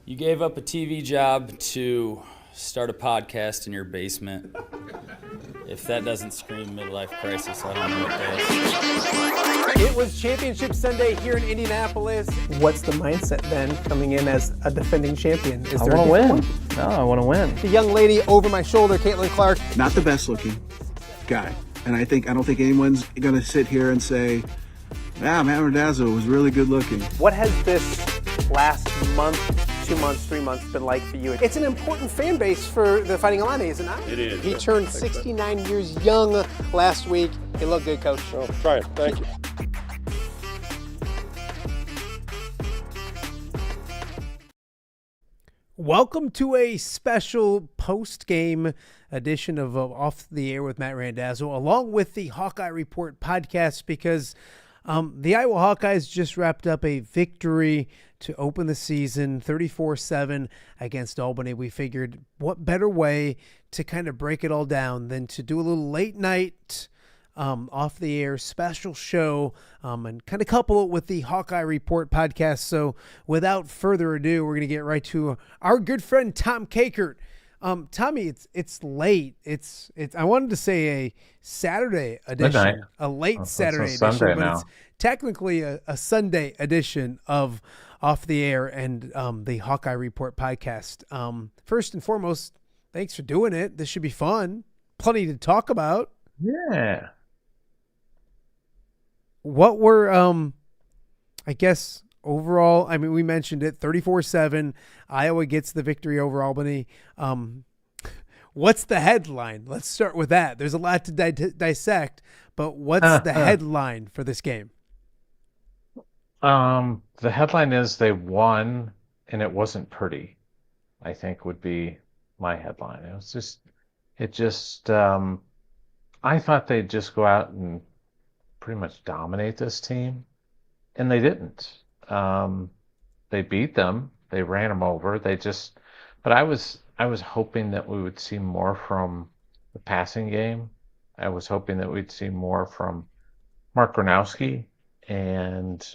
You gave up a TV job to start a podcast in your basement. If that doesn't scream midlife crisis, I don't know what does. It was Championship Sunday here in Indianapolis. What's the mindset then coming in as a defending champion? I want to win. No, I want to win. The young lady over my shoulder, Caitlin Clark. Not the best looking guy. And I don't think anyone's going to sit here and say, Matt Randazzo was really good looking. What has this last month, 2 months, 3 months been like for you? It's an important fan base for the Fighting Albany, is it not? It is. He turned 69 years young last week. He looked good, Coach. Oh, try it. Thank you. Welcome to a special post-game edition of Off the Air with Matt Randazzo, along with the Hawkeye Report podcast, because the Iowa Hawkeyes just wrapped up a victory to open the season 34-7 against Albany. We figured what better way to kind of break it all down than to do a little late night off the air special show and kind of couple it with the Hawkeye Report podcast. So without further ado, we're going to get right to our good friend Tom Kakert. Tommy, it's late. It's I wanted to say a Saturday edition, Midnight. a late Saturday Sunday edition, but now. it's technically a Sunday edition of Off the Air and the Hawkeye Report podcast. First and foremost, thanks for doing it. This should be fun. Plenty to talk about. Yeah. What were, I guess, overall, I mean, we mentioned it, 34-7. Iowa gets the victory over Albany. What's the headline? Let's start with that. There's a lot to dissect, but what's the headline for this game? The headline is they won and it wasn't pretty, I think would be my headline. I thought they'd just go out and pretty much dominate this team, and they didn't. They beat them. They ran them over. But I was hoping that we would see more from the passing game. I was hoping that we'd see more from Mark Gronowski, and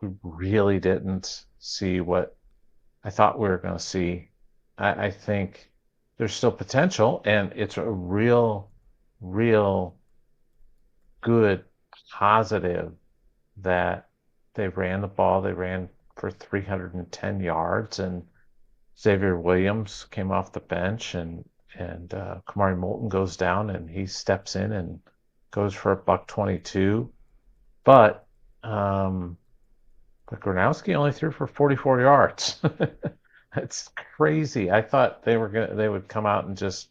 we really didn't see what I thought we were going to see. I think there's still potential, and it's a real good positive that they ran the ball. They ran for 310 yards, and Xavier Williams came off the bench, and Kamari Moulton goes down, and he steps in and goes for $122. But Gronowski only threw for 44 yards. That's crazy. I thought they would come out and just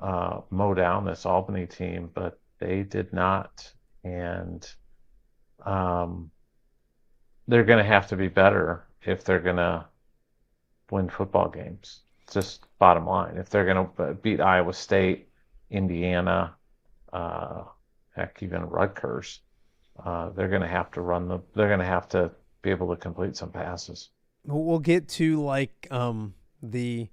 mow down this Albany team, but they did not. And they're going to have to be better if they're going to win football games. Just bottom line. If they're going to beat Iowa State, Indiana, heck, even Rutgers, they're going to have to they're going to have to be able to complete some passes. We'll get to the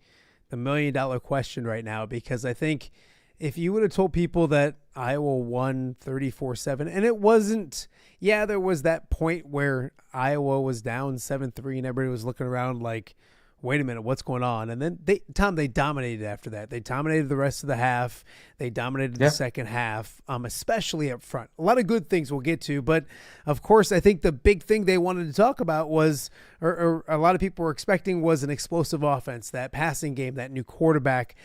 $1 million question right now, because I think if you would have told people that Iowa won 34-7, and it wasn't, there was that point where Iowa was down 7-3 and everybody was looking around like, wait a minute, what's going on? And then they dominated after that. They dominated the rest of the half. They dominated the second half, especially up front. A lot of good things we'll get to, but of course, I think the big thing they wanted to talk about was, or a lot of people were expecting, was an explosive offense, that passing game, that new quarterback.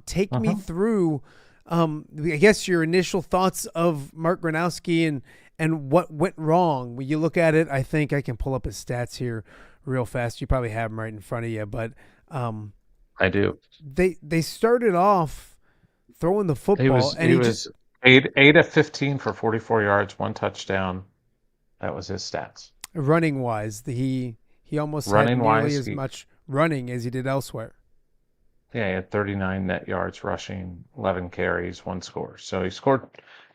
Take me through, I guess, your initial thoughts of Mark Gronowski and what went wrong. When you look at it, I think I can pull up his stats here real fast. You probably have them right in front of you, but I do. They started off throwing the football, He was 8 of 15 for 44 yards, 1 touchdown. That was his stats. Running wise, he almost had nearly as much running as he did elsewhere. Yeah, he had 39 net yards rushing, 11 carries, 1 score. So he scored,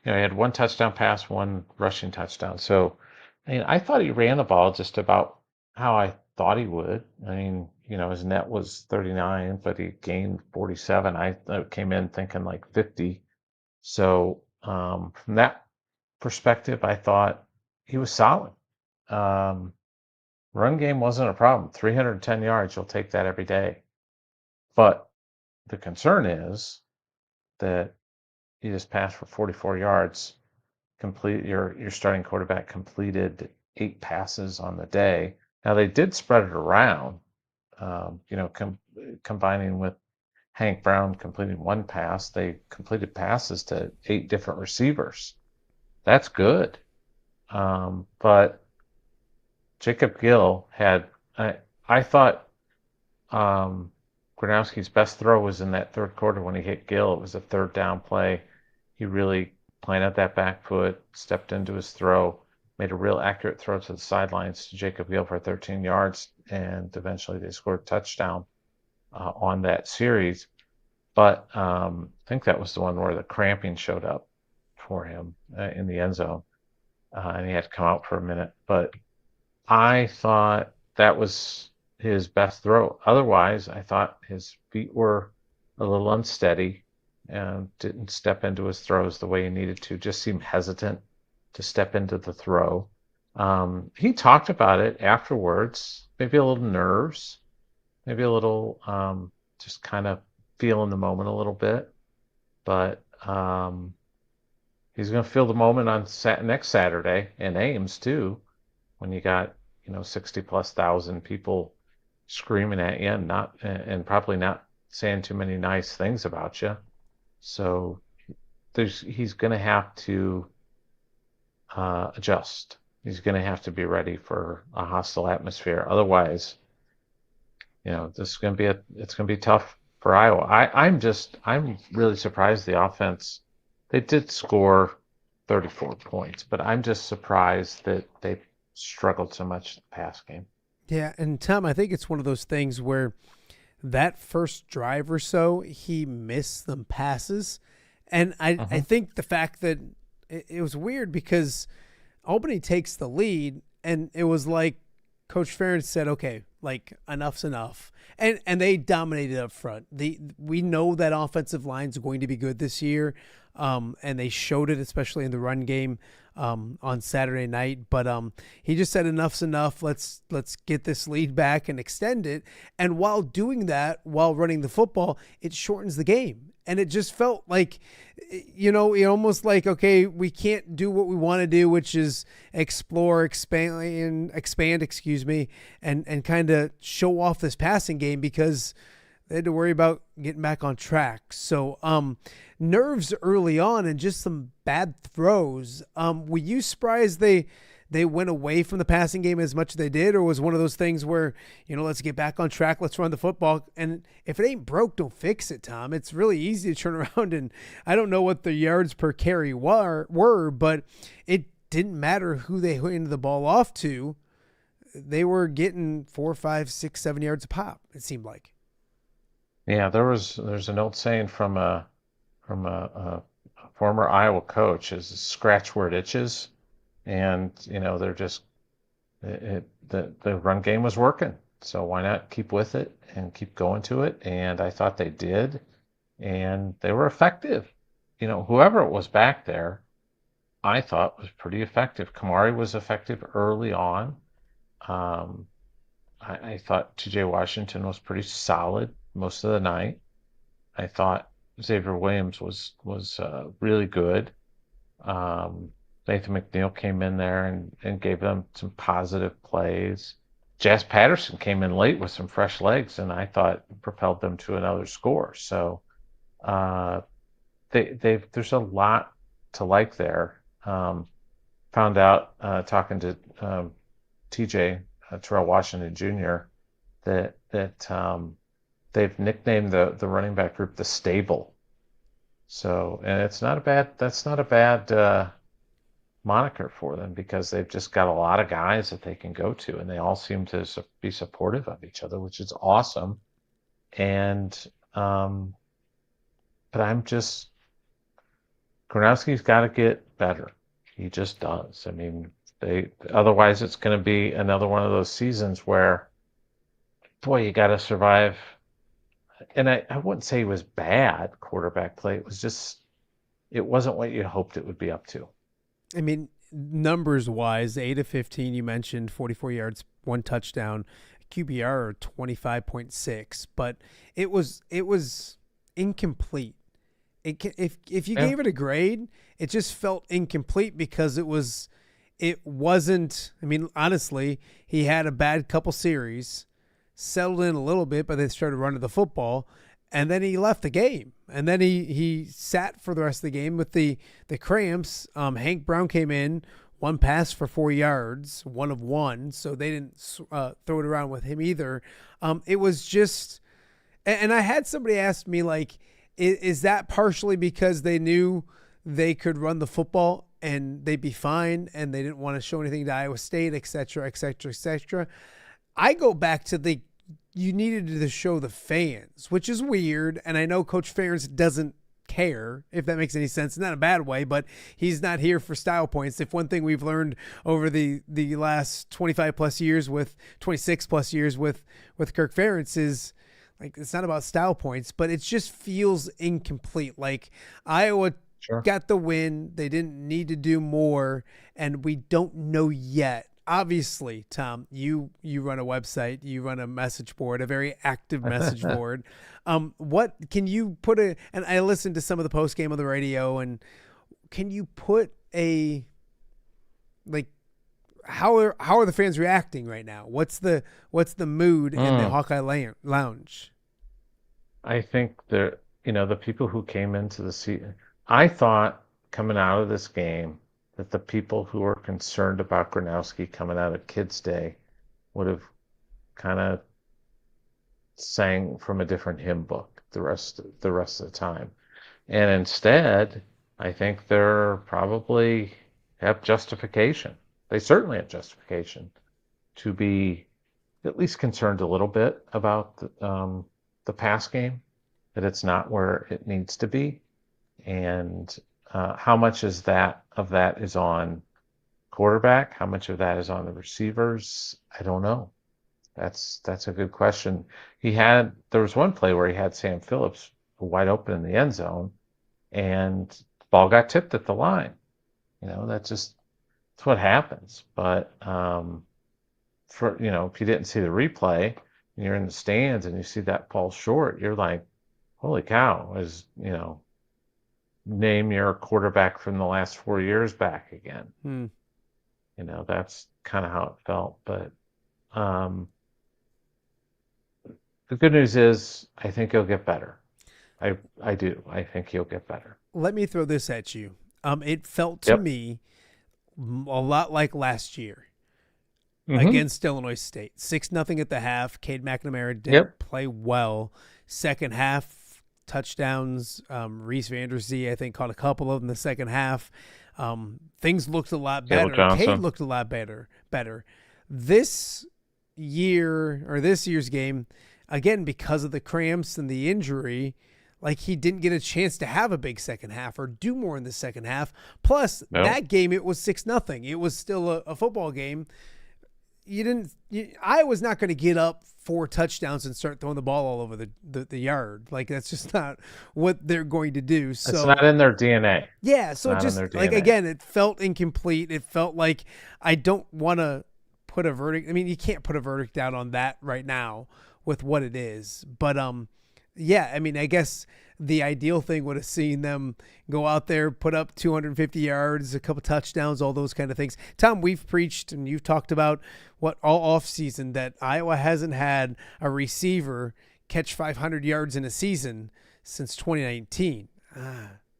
he had 1 touchdown pass, 1 rushing touchdown. So, I thought he ran the ball just about how I thought he would. His net was 39, but he gained 47. I came in thinking like 50. So from that perspective, I thought he was solid. Run game wasn't a problem. 310 yards, you'll take that every day. But the concern is that you just passed for 44 yards. Your starting quarterback completed 8 passes on the day. Now they did spread it around, combining with Hank Brown completing 1 pass. They completed passes to 8 different receivers. That's good. But Jacob Gill had, I thought Gronowski's best throw was in that third quarter when he hit Gill. It was a third down play. He really planted that back foot, stepped into his throw, made a real accurate throw to the sidelines to Jacob Gill for 13 yards, and eventually they scored a touchdown on that series. But I think that was the one where the cramping showed up for him in the end zone, and he had to come out for a minute. But I thought that was his best throw. Otherwise, I thought his feet were a little unsteady and didn't step into his throws the way he needed to. Just seemed hesitant to step into the throw. He talked about it afterwards, maybe a little nerves, maybe a little just kind of feeling the moment a little bit. But he's going to feel the moment on next Saturday in Ames too, when you got 60,000+ people screaming at you and probably not saying too many nice things about you. So he's going to have to adjust. He's going to have to be ready for a hostile atmosphere. Otherwise, this is going to be it's going to be tough for Iowa. I'm really surprised the offense. They did score 34 points, but I'm just surprised that they struggled so much in the pass game. Yeah, and Tom, I think it's one of those things where that first drive or so, he missed some passes. And I think the fact that it was weird because Albany takes the lead, and it was like Coach Ferentz said, okay, like enough's enough. And they dominated up front. We know that offensive line is going to be good this year. And they showed it, especially in the run game on Saturday night. But he just said enough's enough. Let's get this lead back and extend it. And while doing that, while running the football, it shortens the game. And it just felt like, almost like, okay, we can't do what we want to do, which is expand, and kind of show off this passing game because they had to worry about getting back on track. So nerves early on and just some bad throws. Were you surprised they went away from the passing game as much as they did, or was one of those things where, let's get back on track, let's run the football, and if it ain't broke, don't fix it, Tom? It's really easy to turn around, and I don't know what the yards per carry were, but it didn't matter who they handed the ball off to. They were getting 4, 5, 6, 7 yards a pop, it seemed like. Yeah, there's an old saying from a former Iowa coach is scratch where it itches. And, they're just, the run game was working. So why not keep with it and keep going to it? And I thought they did. And they were effective. Whoever it was back there, I thought was pretty effective. Kamari was effective early on. I thought TJ Washington was pretty solid most of the night. I thought Xavier Williams was really good. Nathan McNeil came in there and gave them some positive plays. Jazz Patterson came in late with some fresh legs, and I thought propelled them to another score. So there's a lot to like there. Found out talking to TJ Terrell Washington Jr. that they've nicknamed the running back group the Stable. So, and that's not a bad moniker for them because they've just got a lot of guys that they can go to, and they all seem to be supportive of each other, which is awesome. And but Gronowski's got to get better. He just does. I mean, otherwise it's going to be another one of those seasons where, boy, you got to survive. And I wouldn't say it was bad quarterback play. It wasn't what you hoped it would be up to. I mean, numbers wise, 8 of 15, you mentioned 44 yards, 1 touchdown, QBR 25.6, but it was incomplete. If you gave it a grade, it just felt incomplete because it wasn't. I mean, honestly, he had a bad couple series, settled in a little bit, but they started running the football, and then he left the game. And then he sat for the rest of the game with the cramps. Hank Brown came in, 1 pass for 4 yards, 1 of 1, so they didn't throw it around with him either. It was just, and I had somebody ask me, like, is that partially because they knew they could run the football and they'd be fine and they didn't want to show anything to Iowa State, et cetera, et cetera, et cetera? I go back to you needed to show the fans, which is weird. And I know Coach Ferentz doesn't care, if that makes any sense. Not in a bad way, but he's not here for style points. If one thing we've learned over the last 25 plus years 26 plus years with Kirk Ferentz is, like, it's not about style points, but it just feels incomplete. Like, Iowa got the win. They didn't need to do more, and we don't know yet. Obviously, Tom, you run a website, you run a message board, a very active message board. What can you put and I listened to some of the post game on the radio, and can you put how are the fans reacting right now? What's the mood in the Hawkeye Lounge? I think the people who came into the season, I thought coming out of this game that the people who were concerned about Gronowski coming out of Kids Day would have kind of sang from a different hymn book the rest of the time. And instead, I think they're probably have justification. They certainly have justification to be at least concerned a little bit about the pass game, that it's not where it needs to be. And how much is that is on quarterback? How much of that is on the receivers? I don't know. That's a good question. There was one play where he had Sam Phillips wide open in the end zone, and the ball got tipped at the line. That's what happens. But if you didn't see the replay and you're in the stands and you see that ball short, you're like, holy cow, name your quarterback from the last 4 years back again. That's kind of how it felt. But the good news is I think he'll get better. I do. I think he'll get better. Let me throw this at you. It felt to me a lot like last year against Illinois State. 6-0 at the half. Cade McNamara didn't play well. Second half, touchdowns. Reese Vanderzee, I think, caught a couple of them in the second half. Things looked a lot better. Cade looked a lot better. This year's game, again, because of the cramps and the injury, like, he didn't get a chance to have a big second half or do more in the second half. Plus, that game, it was 6-0. It was still a football game. Iowa's not going to get up 4 touchdowns and start throwing the ball all over the yard. Like, that's just not what they're going to do. So it's not in their DNA. Yeah, so just, like, again, it felt incomplete. It felt like I don't want to put a verdict. I mean, you can't put a verdict out on that right now with what it is. But yeah, I mean, I guess the ideal thing would have seen them go out there, put up 250 yards, a couple touchdowns, all those kind of things. Tom, we've preached and you've talked about all offseason that Iowa hasn't had a receiver catch 500 yards in a season since 2019.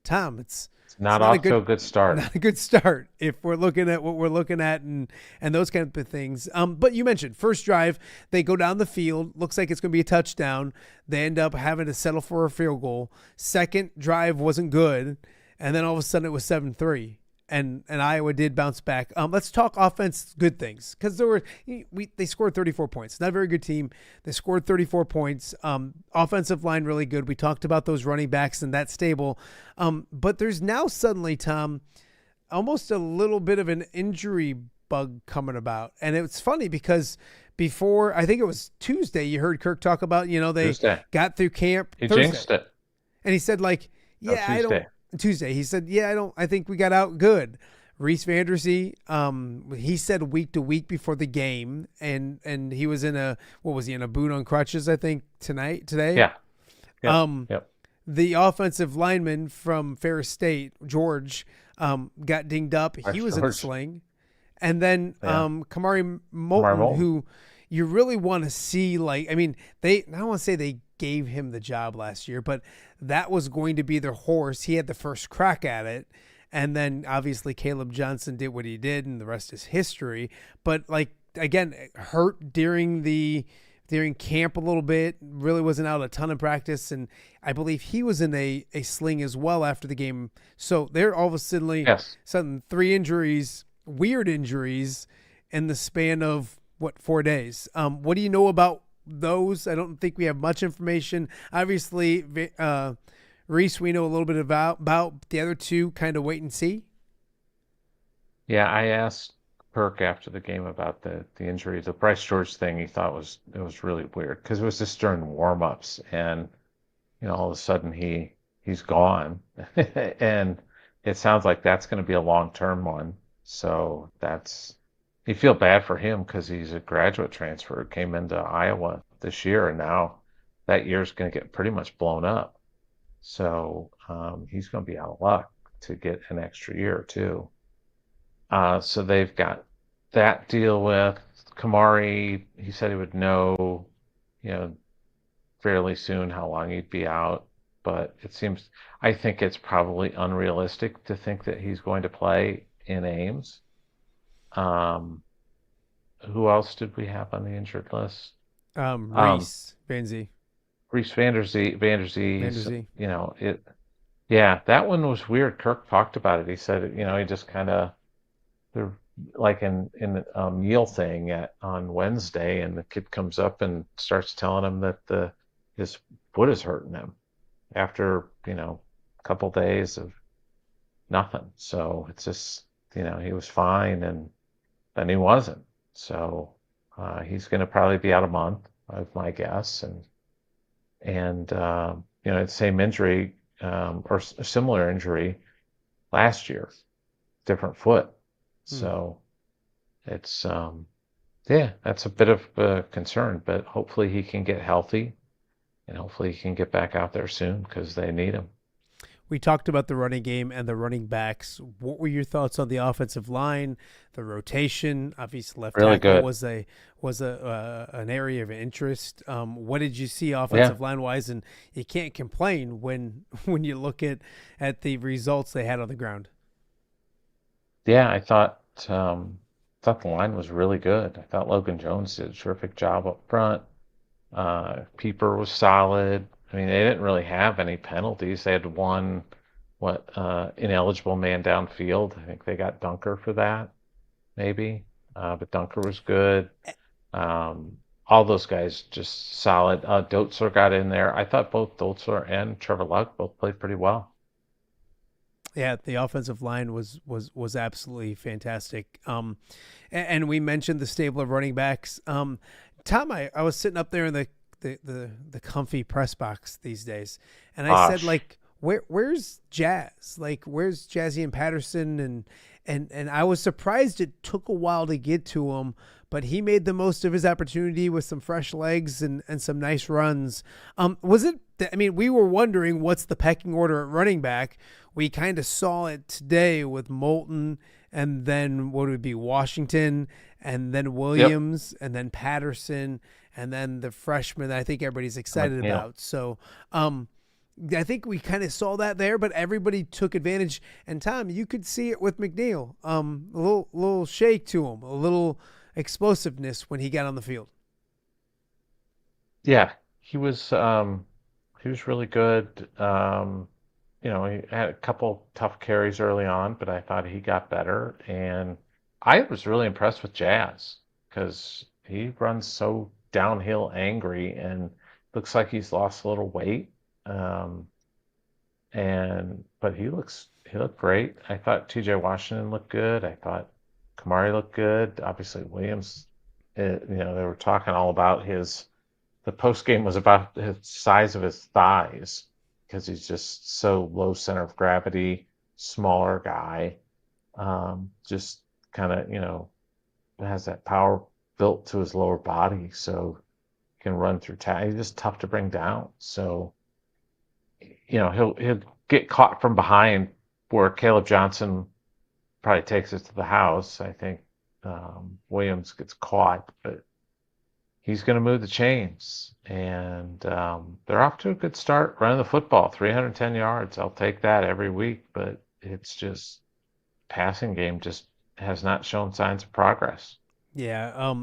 Tom, it's not off to a good start. Not a good start if we're looking at what we're looking at and those kind of things. But you mentioned first drive, they go down the field. Looks like it's going to be a touchdown. They end up having to settle for a field goal. Second drive wasn't good. And then all of a sudden it was 7-3. And Iowa did bounce back. Let's talk offense, good things, because they scored 34 points. Not a very good team. They scored 34 points. Offensive line really good. We talked about those running backs and that stable. But there's now suddenly, Tom, almost a little bit of an injury bug coming about. And it's funny because before, I think it was Tuesday, you heard Kirk talk about, they Tuesday. Got through camp. He Thursday. jinxed it. And he said, like, I don't. Tuesday. He said, I think we got out good. Reese Vanderzee, he said week to week before the game, and he was in a boot on crutches, I think today. Yeah. Yep. Um, Yep. the offensive lineman from Ferris State, George, got dinged up. He was in a George. sling. And then Yeah. Kamari Moulton, Moulton. who you really want to see, I don't want to say they gave him the job last year, but that was going to be their horse. He had the first crack at it. And then obviously Caleb Johnson did what he did, and the rest is history. But again, hurt during camp a little bit, really wasn't out a ton of practice, and I believe he was in a sling as well after the game. So they're all of a sudden 3 injuries, weird injuries in the span of 4 days. What do you know about those? I don't think we have much information. Obviously, Reese, we know a little bit about the other two. Kind of wait and see. Yeah, I asked Perk after the game about the injury. The Bryce George thing he thought was really weird because it was just during warm-ups, and all of a sudden he's gone, and it sounds like that's going to be a long-term one. So you feel bad for him because he's a graduate transfer, came into Iowa this year, and now that year's going to get pretty much blown up. So he's going to be out of luck to get an extra year or two. So they've got that deal with Kamari. He said he would know, fairly soon how long he'd be out. But I think it's probably unrealistic to think that he's going to play in Ames. Who else did we have on the injured list? Reese Vanderzee. Reese Vanderzee. That one was weird. Kirk talked about it. He said, he just kind of, like in a meal thing on Wednesday, and the kid comes up and starts telling him that his foot is hurting him after, a couple days of nothing. So it's just, he was fine, and then he wasn't. So he's going to probably be out a month, of my guess. And the same injury or a similar injury last year, different foot. So it's that's a bit of a concern, but hopefully he can get healthy, and hopefully he can get back out there soon because they need him. We talked about the running game and the running backs. What were your thoughts on the offensive line, the rotation? Obviously, left tackle was an area of interest. What did you see offensive line wise? And you can't complain when you look at the results they had on the ground. Yeah, I thought the line was really good. I thought Logan Jones did a terrific job up front. Pieper was solid. I mean, they didn't really have any penalties. They had one, ineligible man downfield. I think they got Dunker for that, maybe. But Dunker was good. All those guys just solid. Dotzler got in there. I thought both Dotzler and Trevor Luck both played pretty well. Yeah, the offensive line was absolutely fantastic. And we mentioned the stable of running backs. Tom, I was sitting up there in the comfy press box these days, and I said, where's Jazz? Where's Jazzy and Patterson? And I was surprised it took a while to get to him, but he made the most of his opportunity with some fresh legs and some nice runs. We were wondering what's the pecking order at running back. We kind of saw it today with Moulton, and then what would be Washington, and then Williams, and then Patterson, and then the freshman that I think everybody's excited about. So I think we kind of saw that there, but everybody took advantage. And Tom, you could see it with McNeil. A little shake to him, a little explosiveness when he got on the field. Yeah, he was really good. He had a couple tough carries early on, but I thought he got better. And I was really impressed with Jazz because he runs so downhill angry and looks like he's lost a little weight. But he looked great. I thought TJ Washington looked good. I thought Kamari looked good. Obviously Williams, they were talking all about the post game was about the size of his thighs because he's just so low center of gravity, smaller guy. Just kind of, has that power built to his lower body, so he can run through He's just tough to bring down. So, he'll get caught from behind where Caleb Johnson probably takes it to the house. I think Williams gets caught, but he's going to move the chains. And they're off to a good start running the football, 310 yards. I'll take that every week, but it's just passing game just has not shown signs of progress. Yeah.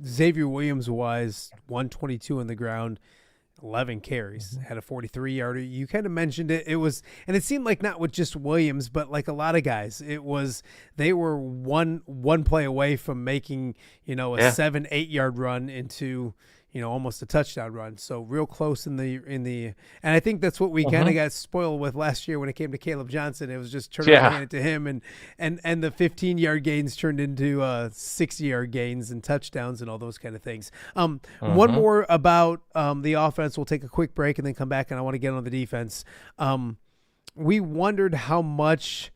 Xavier Williams was 122 on the ground, 11 carries, had a 43-yarder. You kind of mentioned it. It was, and it seemed like not with just Williams, but like a lot of guys. They were one play away from making, a 7-8 yard run into, almost a touchdown run. So real close in the, and I think that's what we kind of got spoiled with last year when it came to Caleb Johnson. It was just turning it to him, and the 15-yard gains turned into 60-yard gains and touchdowns and all those kind of things. One more about the offense. We'll take a quick break and then come back, and I want to get on the defense. We wondered how much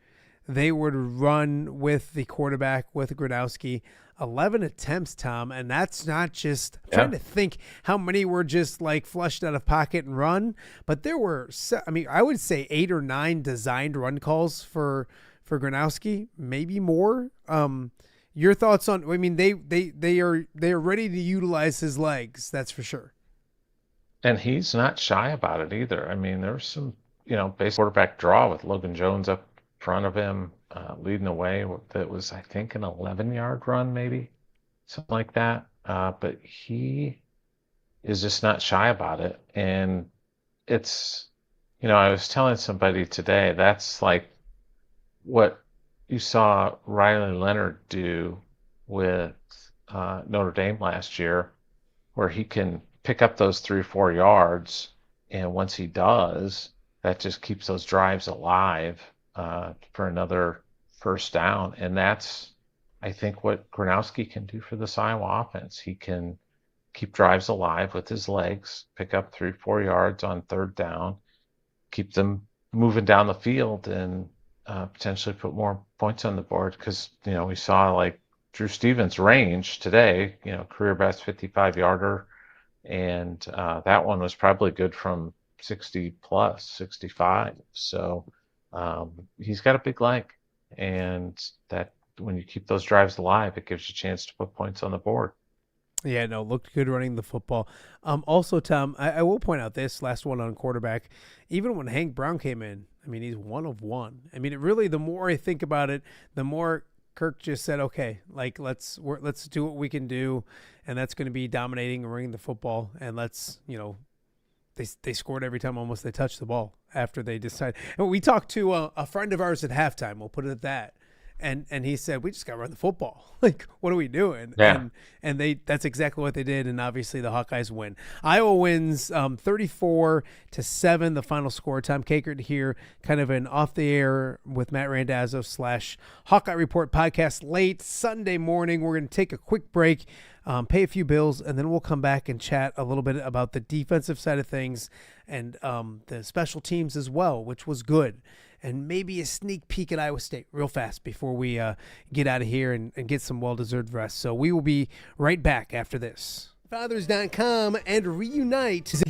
they would run with the quarterback, with Gronowski. 11 attempts, Tom, and that's not just trying to think how many were just like flushed out of pocket and run, but there were, I would say 8 or 9 designed run calls for Gronowski, maybe more. Your thoughts on? They are ready to utilize his legs, that's for sure. And he's not shy about it either. There was some, base quarterback draw with Logan Jones up front of him, leading the way. That was, I think, an 11-yard run, maybe something like that. But he is just not shy about it. And it's, I was telling somebody today, that's like what you saw Riley Leonard do with Notre Dame last year, where he can pick up those 3 or 4 yards. And once he does, that just keeps those drives alive for another first down. And that's, I think, what Gronowski can do for this Iowa offense. He can keep drives alive with his legs, pick up 3 or 4 yards on third down, keep them moving down the field, and potentially put more points on the board. Because, we saw like Drew Stevens' range today, career best 55-yarder. And that one was probably good from 60 plus, 65. So he's got a big leg, and that when you keep those drives alive, it gives you a chance to put points on the board. Yeah, no, looked good running the football. Also, Tom, I will point out this last one on quarterback. Even when Hank Brown came in, he's 1 of 1. It really, the more I think about it, the more Kirk just said, okay, like let's do what we can do, and that's going to be dominating and running the football, and let's, they scored every time almost they touched the ball after they decided. And we talked to a friend of ours at halftime, we'll put it at that, and he said, we just got to run the football. Like, what are we doing? Yeah. And that's exactly what they did, and obviously the Hawkeyes win. Iowa wins 34-7, the final score. Tom Kakert here, kind of an off the air with Matt Randazzo / Hawkeye Report podcast late Sunday morning. We're going to take a quick break, pay a few bills, and then we'll come back and chat a little bit about the defensive side of things and the special teams as well, which was good. And maybe a sneak peek at Iowa State real fast before we get out of here and get some well-deserved rest. So we will be right back after this. Fathers.com and reunite.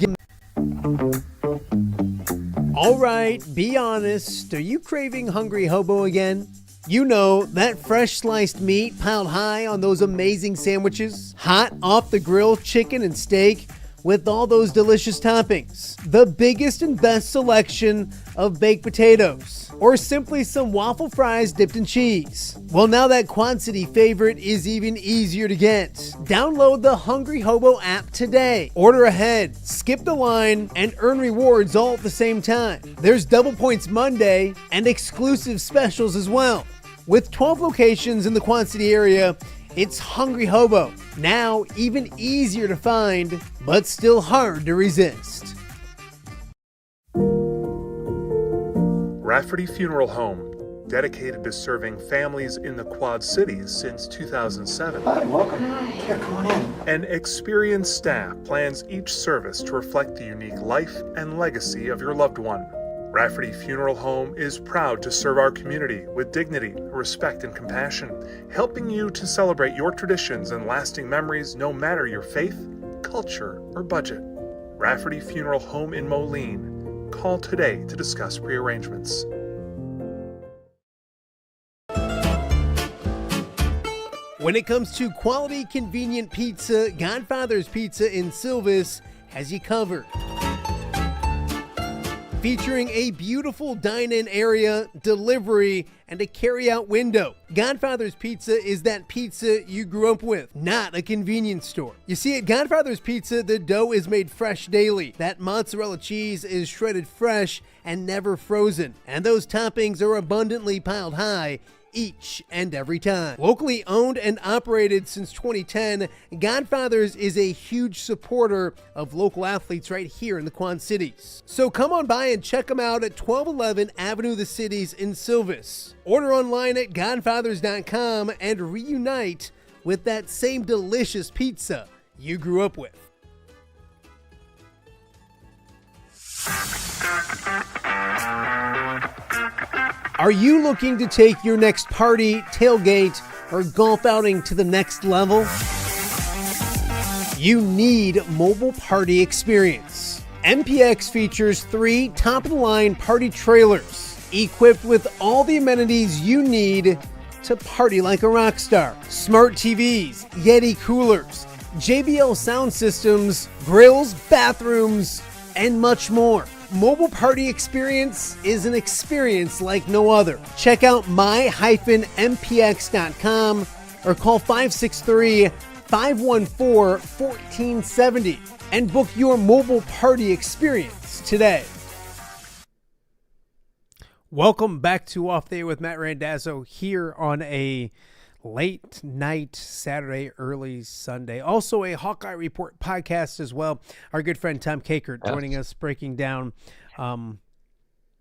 All right, be honest. Are you craving Hungry Hobo again? That fresh sliced meat piled high on those amazing sandwiches, hot off the grill chicken and steak, with all those delicious toppings, the biggest and best selection of baked potatoes, or simply some waffle fries dipped in cheese. Well, now that Quad City favorite is even easier to get. Download the Hungry Hobo app today. Order ahead, skip the line, and earn rewards all at the same time. There's Double Points Monday and exclusive specials as well. With 12 locations in the Quad City area, it's Hungry Hobo, now even easier to find, but still hard to resist. Rafferty Funeral Home, dedicated to serving families in the Quad Cities since 2007. Hi, welcome. Here, come on in. An experienced staff plans each service to reflect the unique life and legacy of your loved one. Rafferty Funeral Home is proud to serve our community with dignity, respect, and compassion, helping you to celebrate your traditions and lasting memories no matter your faith, culture, or budget. Rafferty Funeral Home in Moline. Call today to discuss prearrangements. When it comes to quality, convenient pizza, Godfather's Pizza in Silvis has you covered. Featuring a beautiful dine-in area, delivery, and a carry-out window. Godfather's Pizza is that pizza you grew up with, not a convenience store. You see, at Godfather's Pizza, the dough is made fresh daily. That mozzarella cheese is shredded fresh and never frozen. And those toppings are abundantly piled high each and every time. Locally owned and operated since 2010, Godfather's is a huge supporter of local athletes right here in the Quad Cities. So come on by and check them out at 1211 Avenue of the Cities in Silvis. Order online at godfathers.com and reunite with that same delicious pizza you grew up with. Are you looking to take your next party, tailgate, or golf outing to the next level? You need Mobile Party Experience. MPX features 3 top-of-the-line party trailers equipped with all the amenities you need to party like a rock star. Smart TVs, Yeti coolers, JBL sound systems, grills, bathrooms, and much more. Mobile Party Experience is an experience like no other. Check out my-mpx.com or call 563-514-1470 and book your Mobile Party Experience today. Welcome back to Off the Air with Matt Randazzo here on a late night Saturday, early Sunday. Also a Hawkeye Report podcast as well. Our good friend Tom Kakert joining us, breaking down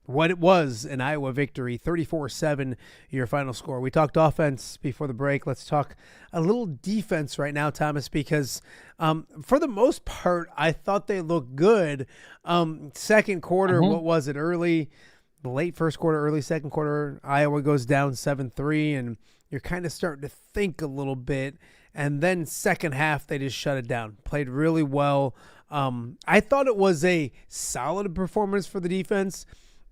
what it was an Iowa victory, 34-7, your final score. We talked offense before the break. Let's talk a little defense right now, Thomas, because for the most part, I thought they looked good. Second quarter, what was it, late first quarter, early second quarter, Iowa goes down 7-3, and you're kind of starting to think a little bit. And then second half, they just shut it down. Played really well. I thought it was a solid performance for the defense.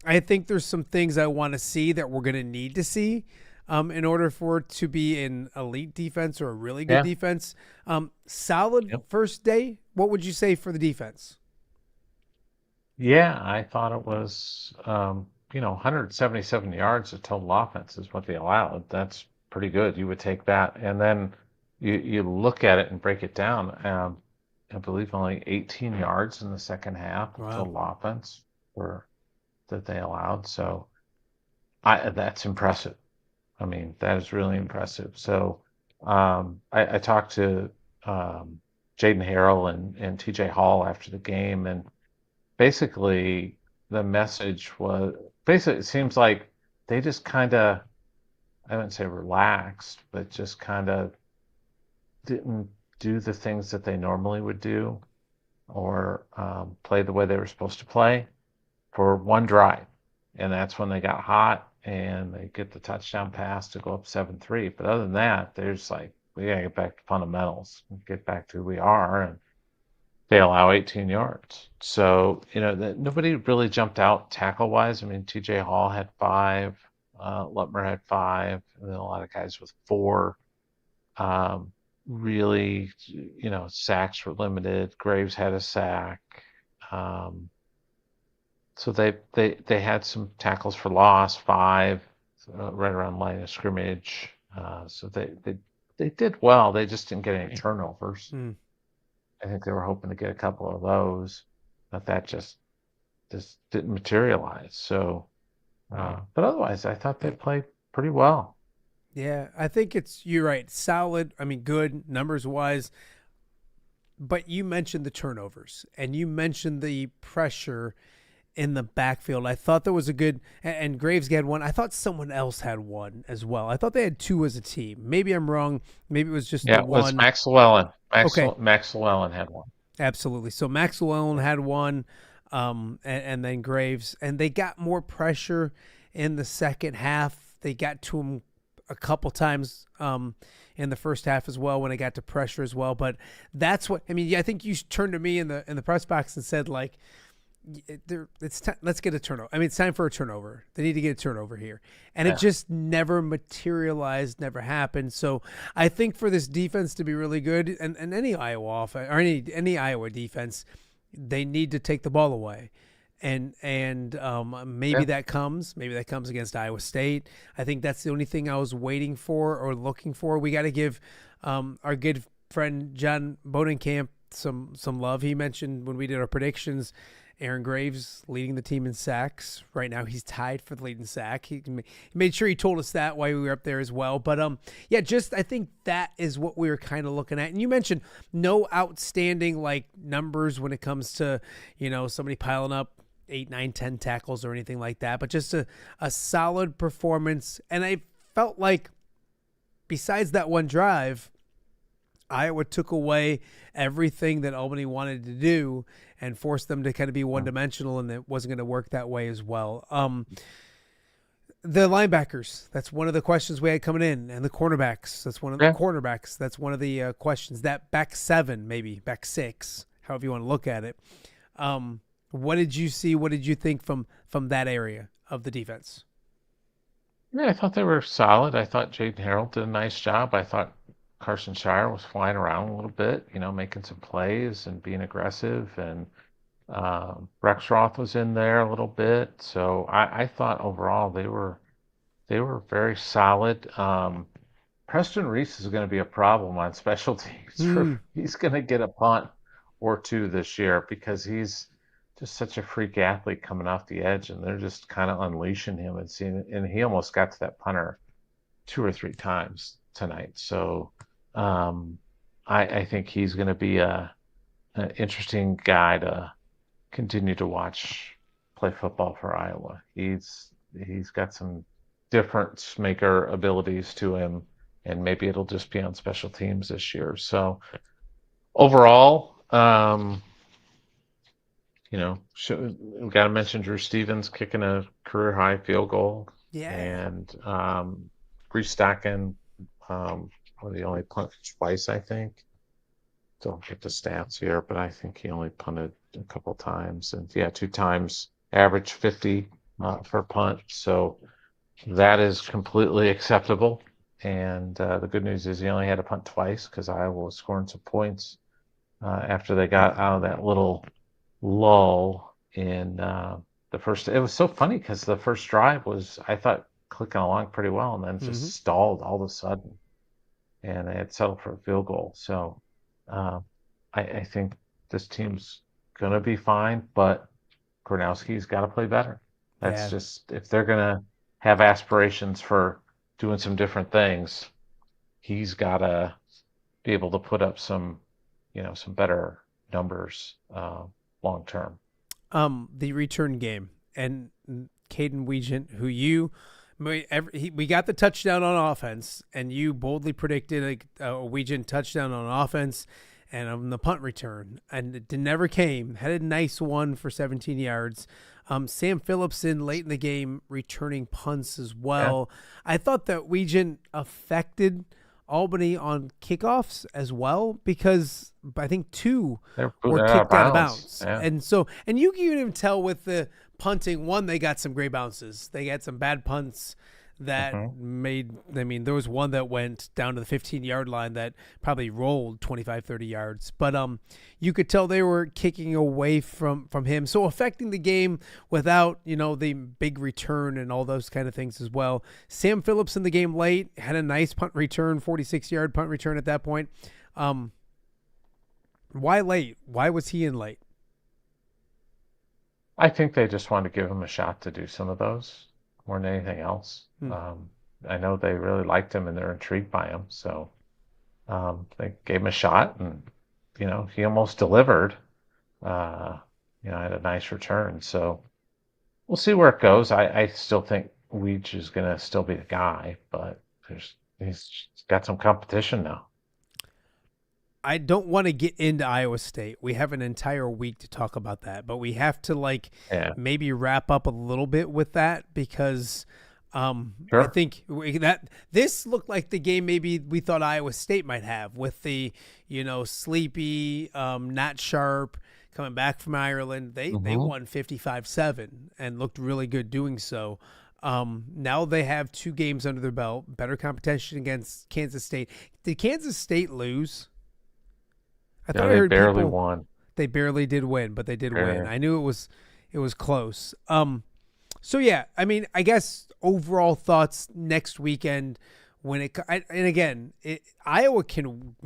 I think there's some things I want to see that we're going to need to see in order for it to be an elite defense or a really good defense. Solid first day. What would you say for the defense? Yeah, I thought it was, 177 yards of total offense is what they allowed. That's pretty good. You would take that. And then you look at it and break it down. I believe only 18 yards in the second half of total offense that they allowed. So that's impressive. I mean, that is really impressive. So I talked to Jaden Harrell and TJ Hall after the game, and basically the message was, it seems like they just kind of, I wouldn't say relaxed, but just kind of didn't do the things that they normally would do or play the way they were supposed to play for one drive. And that's when they got hot and they get the touchdown pass to go up 7-3. But other than that, they're just like, we got to get back to fundamentals, get back to who we are. And they allow 18 yards. So, nobody really jumped out tackle-wise. I mean, TJ Hall had 5. Lutmer had 5. And then a lot of guys with 4. Really, sacks were limited. Graves had a sack. So they had some tackles for loss, 5, right around line of scrimmage. So they did well. They just didn't get any turnovers. I think they were hoping to get a couple of those, but that just didn't materialize. So, but otherwise, I thought they played pretty well. Yeah, I think you're right. Solid. I mean, good numbers wise. But you mentioned the turnovers and you mentioned the pressure in the backfield. I thought there was a good, and Graves had 1. I thought someone else had 1 as well. I thought they had 2 as a team. Maybe I'm wrong. Maybe it was just the 1. It was Max Llewellyn. Okay. Max Llewellyn had 1. Absolutely. So Max Llewellyn had 1. and then Graves, and they got more pressure in the second half. They got to him a couple times in the first half as well when it got to pressure as well. But that's what I mean. I think you turned to me in the press box and said like, let's get a turnover. I mean, it's time for a turnover. They need to get a turnover here. And it just never materialized, never happened. So I think for this defense to be really good, and any Iowa offense or any Iowa defense, they need to take the ball away. And maybe that comes against Iowa State. I think that's the only thing I was waiting for or looking for. We got to give our good friend John Bodenkamp some love. He mentioned when we did our predictions, Aaron Graves leading the team in sacks. Right now he's tied for the lead in sack. He made sure he told us that while we were up there as well. But I think that is what we were kind of looking at. And you mentioned no outstanding like numbers when it comes to, somebody piling up 8, 9, 10 tackles or anything like that, but just a solid performance. And I felt like besides that one drive, Iowa took away everything that Albany wanted to do and forced them to kind of be one-dimensional, and it wasn't going to work that way as well. The linebackers, that's one of the questions we had coming in, and the cornerbacks, that's one of the cornerbacks. That's one of the questions. That back seven, maybe back six, however you want to look at it. What did you see? What did you think from that area of the defense? Yeah, I thought they were solid. I thought Jaden Harrell did a nice job. I thought Carson Shire was flying around a little bit, making some plays and being aggressive. And Rexroth was in there a little bit. So I thought overall they were very solid. Preston Reese is going to be a problem on special teams. He's going to get a punt or two this year because he's just such a freak athlete coming off the edge, and they're just kind of unleashing him and he almost got to that punter 2 or 3 times tonight. So I think he's going to be an interesting guy to continue to watch play football for Iowa. He's got some difference maker abilities to him, and maybe it'll just be on special teams this year. So overall, we got to mention Drew Stevens kicking a career high field goal. Yeah. And Reese Stockin, he only punted twice, I think. Don't get the stats here, but I think he only punted a couple times. And 2 times, average 50 for punt. So that is completely acceptable. And the good news is he only had to punt twice because Iowa was scoring some points after they got out of that little lull in the first. It was so funny because the first drive was, I thought, clicking along pretty well, and then just stalled all of a sudden, and they had settled for a field goal. So I think this team's gonna be fine, but Gronowski's got to play better. That's just, if they're gonna have aspirations for doing some different things, he's got to be able to put up some better numbers long term. The return game, and Caden Weegent, who we got the touchdown on offense, and you boldly predicted a Weegent touchdown on offense and on the punt return, and it never came. Had a nice one for 17 yards. Sam Phillipson late in the game returning punts as well. Yeah. I thought that Weegent affected Albany on kickoffs as well, because I think 2 were kicked out of bounds. Yeah. And you can even tell with the punting, one, they got some great bounces. They got some bad punts that there was one that went down to the 15-yard line that probably rolled 25, 30 yards. But you could tell they were kicking away from him. So affecting the game without, the big return and all those kind of things as well. Sam Phillips in the game late, had a nice punt return, 46-yard punt return at that point. Why late? Why was he in late? I think they just wanted to give him a shot to do some of those more than anything else. I know they really liked him and they're intrigued by him. So they gave him a shot, and, he almost delivered. Had a nice return. So we'll see where it goes. I still think Weege is going to still be the guy, but he's got some competition now. I don't want to get into Iowa State. We have an entire week to talk about that, but we have to Yeah, maybe wrap up a little bit with that because I sure. think that this looked like the game maybe we thought Iowa State might have with the sleepy, not sharp coming back from Ireland. They Hmm. won 55-7 and looked really good doing so. Now they have 2 games under their belt, better competition against Kansas State. Did Kansas State lose? I Yeah, thought I they heard barely people won. they barely did win, but they did win. Barely. I knew it was close. So yeah, I mean, I guess overall thoughts next weekend and again, Iowa can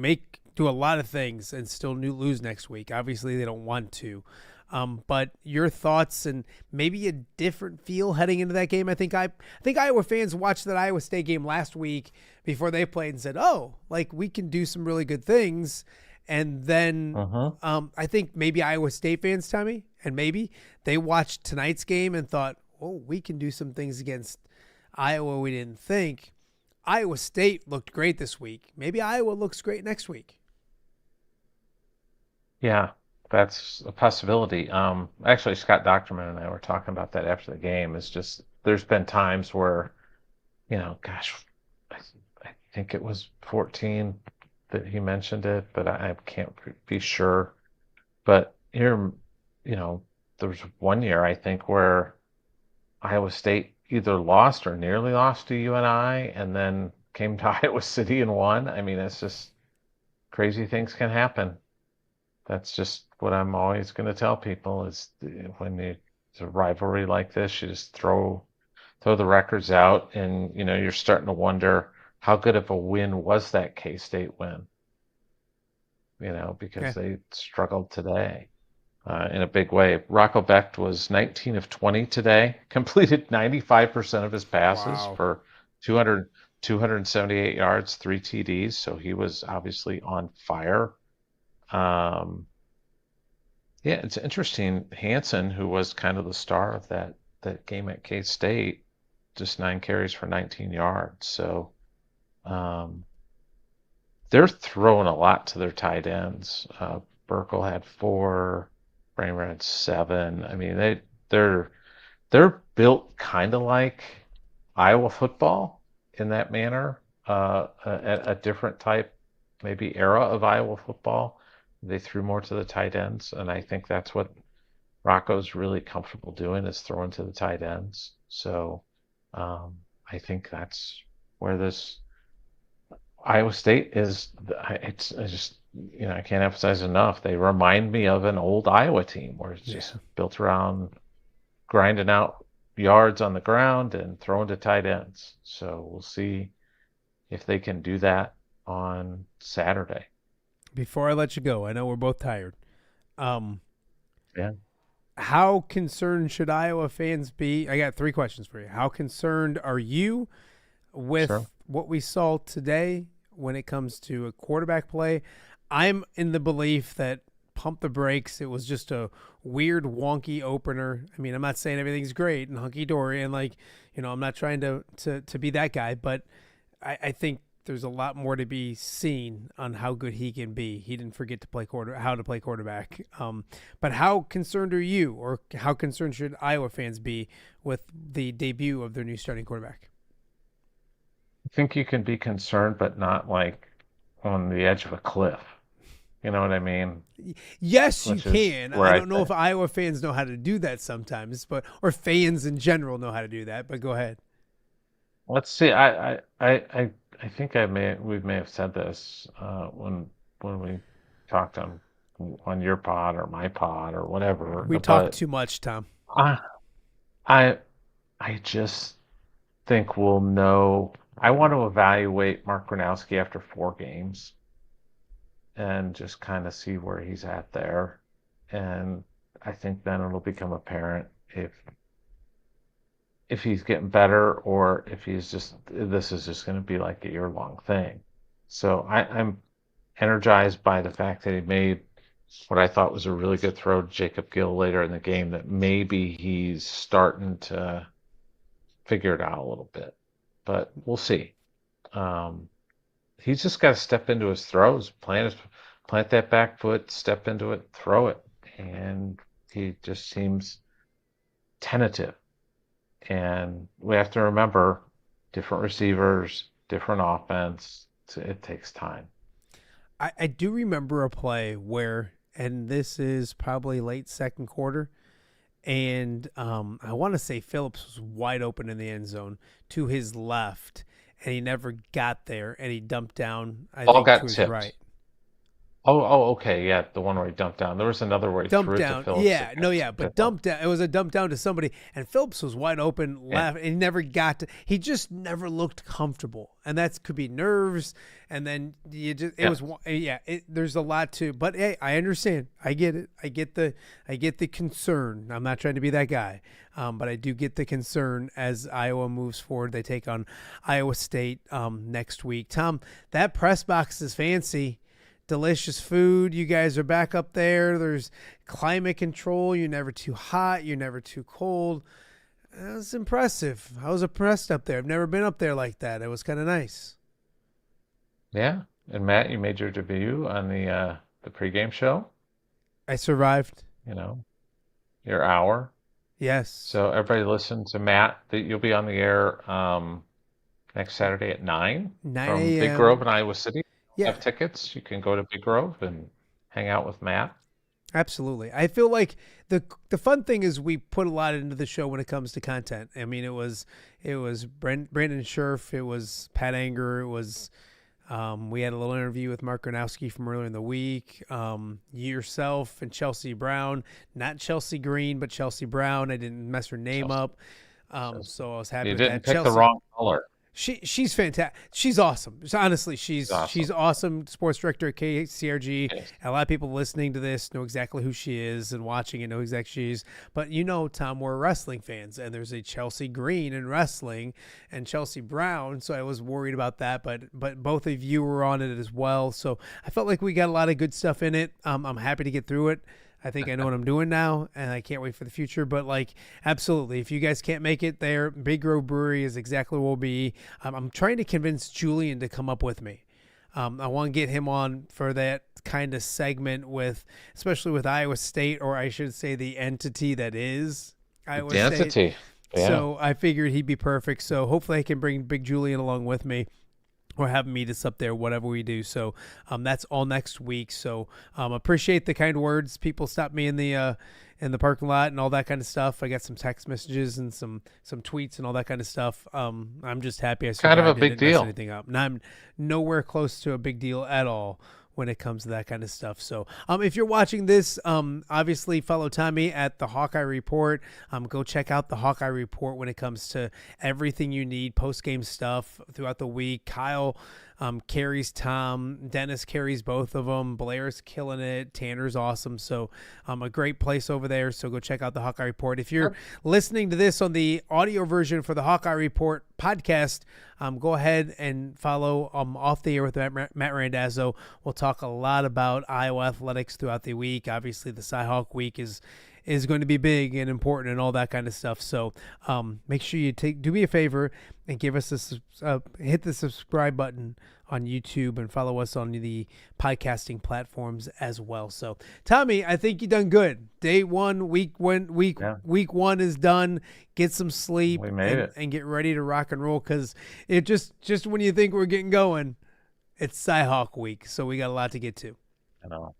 do a lot of things and still lose next week. Obviously, they don't want to. But your thoughts and maybe a different feel heading into that game. I think Iowa fans watched that Iowa State game last week before they played and said, "Oh, we can do some really good things." And then Hmm. I think maybe Iowa State fans, Tommy, and maybe they watched tonight's game and thought, "Oh, we can do some things against Iowa we didn't think." Iowa State looked great this week. Maybe Iowa looks great next week. Yeah, that's a possibility. Actually, Scott Docterman and I were talking about that after the game. It's just there's been times where, gosh, I, I think it was 14 that he mentioned it, but I can't be sure. But here, there was one year I think where Iowa State either lost or nearly lost to UNI and then came to Iowa City and won. I mean, it's just crazy things can happen. That's just what I'm always going to tell people is when it's a rivalry like this, you just throw the records out and you're starting to wonder how good of a win was that K-State win, because Yeah. they struggled today in a big way. Rocco Becht was 19 of 20 today, completed 95% of his passes Wow. for 278 yards, 3 TDs. So he was obviously on fire. Yeah, it's interesting. Hansen, who was kind of the star of that game at K-State, just 9 carries for 19 yards. So um, they're throwing a lot to their tight ends. Burkle had 4, Bramer had 7. I mean, they're built kind of like Iowa football in that manner, a different type, maybe era of Iowa football. They threw more to the tight ends, and I think that's what Rocco's really comfortable doing is throwing to the tight ends. So I think that's where this Iowa State is. It's just I can't emphasize enough. They remind me of an old Iowa team where it's just built around grinding out yards on the ground and throwing to tight ends. So we'll see if they can do that on Saturday. Before I let you go, I know we're both tired. Um, Yeah. how concerned should Iowa fans be? I got 3 questions for you. How concerned are you with Sure. what we saw today when it comes to a quarterback play? I'm in the belief that pump the brakes. It was just a weird, wonky opener. I mean, I'm not saying everything's great and hunky dory, and I'm not trying to be that guy, but I think there's a lot more to be seen on how good he can be. He didn't forget to play how to play quarterback. But how concerned are you, or how concerned should Iowa fans be with the debut of their new starting quarterback? I think you can be concerned, but not like on the edge of a cliff. You know what I mean? Yes, you Which is can. where I I don't know if Iowa fans know how to do that sometimes, or fans in general know how to do that. But go ahead. let's see. I think we may have said this when we talked on your pod or my pod or whatever. We talk But too much, Tom. I I I just think we'll know. I want to evaluate Mark Gronowski after 4 games and just kind of see where he's at there. And I think then it'll become apparent if he's getting better or if this is just going to be like a year-long thing. So I'm energized by the fact that he made what I thought was a really good throw to Jacob Gill later in the game, that maybe he's starting to figure it out a little bit. But we'll see. He's just got to step into his throws, plant that back foot, step into it, throw it. And he just seems tentative. And we have to remember different receivers, different offense. It takes time. I do remember a play where, and this is probably late second quarter, and I want to say Phillips was wide open in the end zone to his left, and he never got there, and he dumped down, I Ball think, got to his tipped. right. Okay, yeah, the one where he dumped down. There was another where he Dumped threw it down, to Phillips. yeah, no, yeah, but dumped down. It was a dump down to somebody, and Phillips was wide open left, and he never got to. He just never looked comfortable, and that could be nerves. And then you just there's a lot to, but hey, I understand. I get it. I get the concern. I'm not trying to be that guy, but I do get the concern as Iowa moves forward. They take on Iowa State next week. Tom, that press box is fancy. Delicious food. You guys are back up there. There's climate control. You're never too hot. You're never too cold. That's impressive. I was impressed up there. I've never been up there like that. It was kind of nice. Yeah. And Matt, you made your debut on the pregame show. I survived. Your hour. Yes. So everybody listen to Matt. You'll be on the air next Saturday at 9 from Big Grove in Iowa City. Have tickets. You can go to Big Grove and hang out with Matt. Absolutely. I feel like the fun thing is we put a lot into the show when it comes to content. I mean, it was Brandon Scherf, it was Pat Anger, it was we had a little interview with Mark Gronowski from earlier in the week. Yourself and Chelsea Brown, not Chelsea Green, but Chelsea Brown. I didn't mess her name up. So I was happy with that. You didn't pick the wrong color. She's fantastic. She's awesome. Honestly, she's awesome. Sports director at KCRG. Yes. A lot of people listening to this know exactly who she is and watching it know exactly who she is. But Tom, we're wrestling fans, and there's a Chelsea Green in wrestling and Chelsea Brown. So I was worried about that, but both of you were on it as well. So I felt like we got a lot of good stuff in it. I'm happy to get through it. I think I know what I'm doing now, and I can't wait for the future. But, absolutely, if you guys can't make it there, Big Grove Brewery is exactly where we'll be. I'm trying to convince Julian to come up with me. I want to get him on for that kind of segment especially with Iowa State, or I should say the entity that is Iowa State. The entity. Yeah. So I figured he'd be perfect. So hopefully I can bring Big Julian along with me. Or have him meet us up there, whatever we do. So that's all next week. So appreciate the kind words. People stopped me in the parking lot and all that kind of stuff. I got some text messages and some tweets and all that kind of stuff. I'm just happy I survived. Kind of a big deal. Mess anything up. And I'm nowhere close to a big deal at all when it comes to that kind of stuff. So if you're watching this, obviously follow Tommy at the Hawkeye Report. Go check out the Hawkeye Report when it comes to everything you need, post-game stuff throughout the week. Kyle carries Tom. Dennis carries both of them. Blair's killing it. Tanner's awesome. So a great place over there. So go check out the Hawkeye Report. If you're listening to this on the audio version for the Hawkeye Report podcast, go ahead and follow Off the Air with Matt Randazzo. We'll talk a lot about Iowa athletics throughout the week. Obviously, the Cy-Hawk week is going to be big and important and all that kind of stuff. So make sure you do me a favor and give us hit the subscribe button on YouTube and follow us on the podcasting platforms as well. So Tommy, I think you done good. Day one, week one is done. Get some sleep. We made it. And get ready to rock and roll, because it just when you think we're getting going, it's Cy-Hawk week. So we got a lot to get to. I know.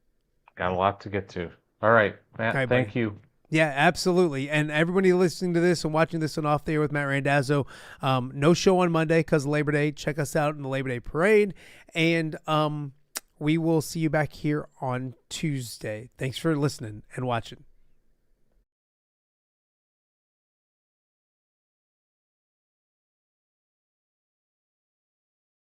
Got a lot to get to. All right, Matt, all right, thank buddy. you. Yeah, absolutely. And everybody listening to this and watching this on Off the Air with Matt Randazzo, no show on Monday because of Labor Day. Check us out in the Labor Day parade. And we will see you back here on Tuesday. Thanks for listening and watching.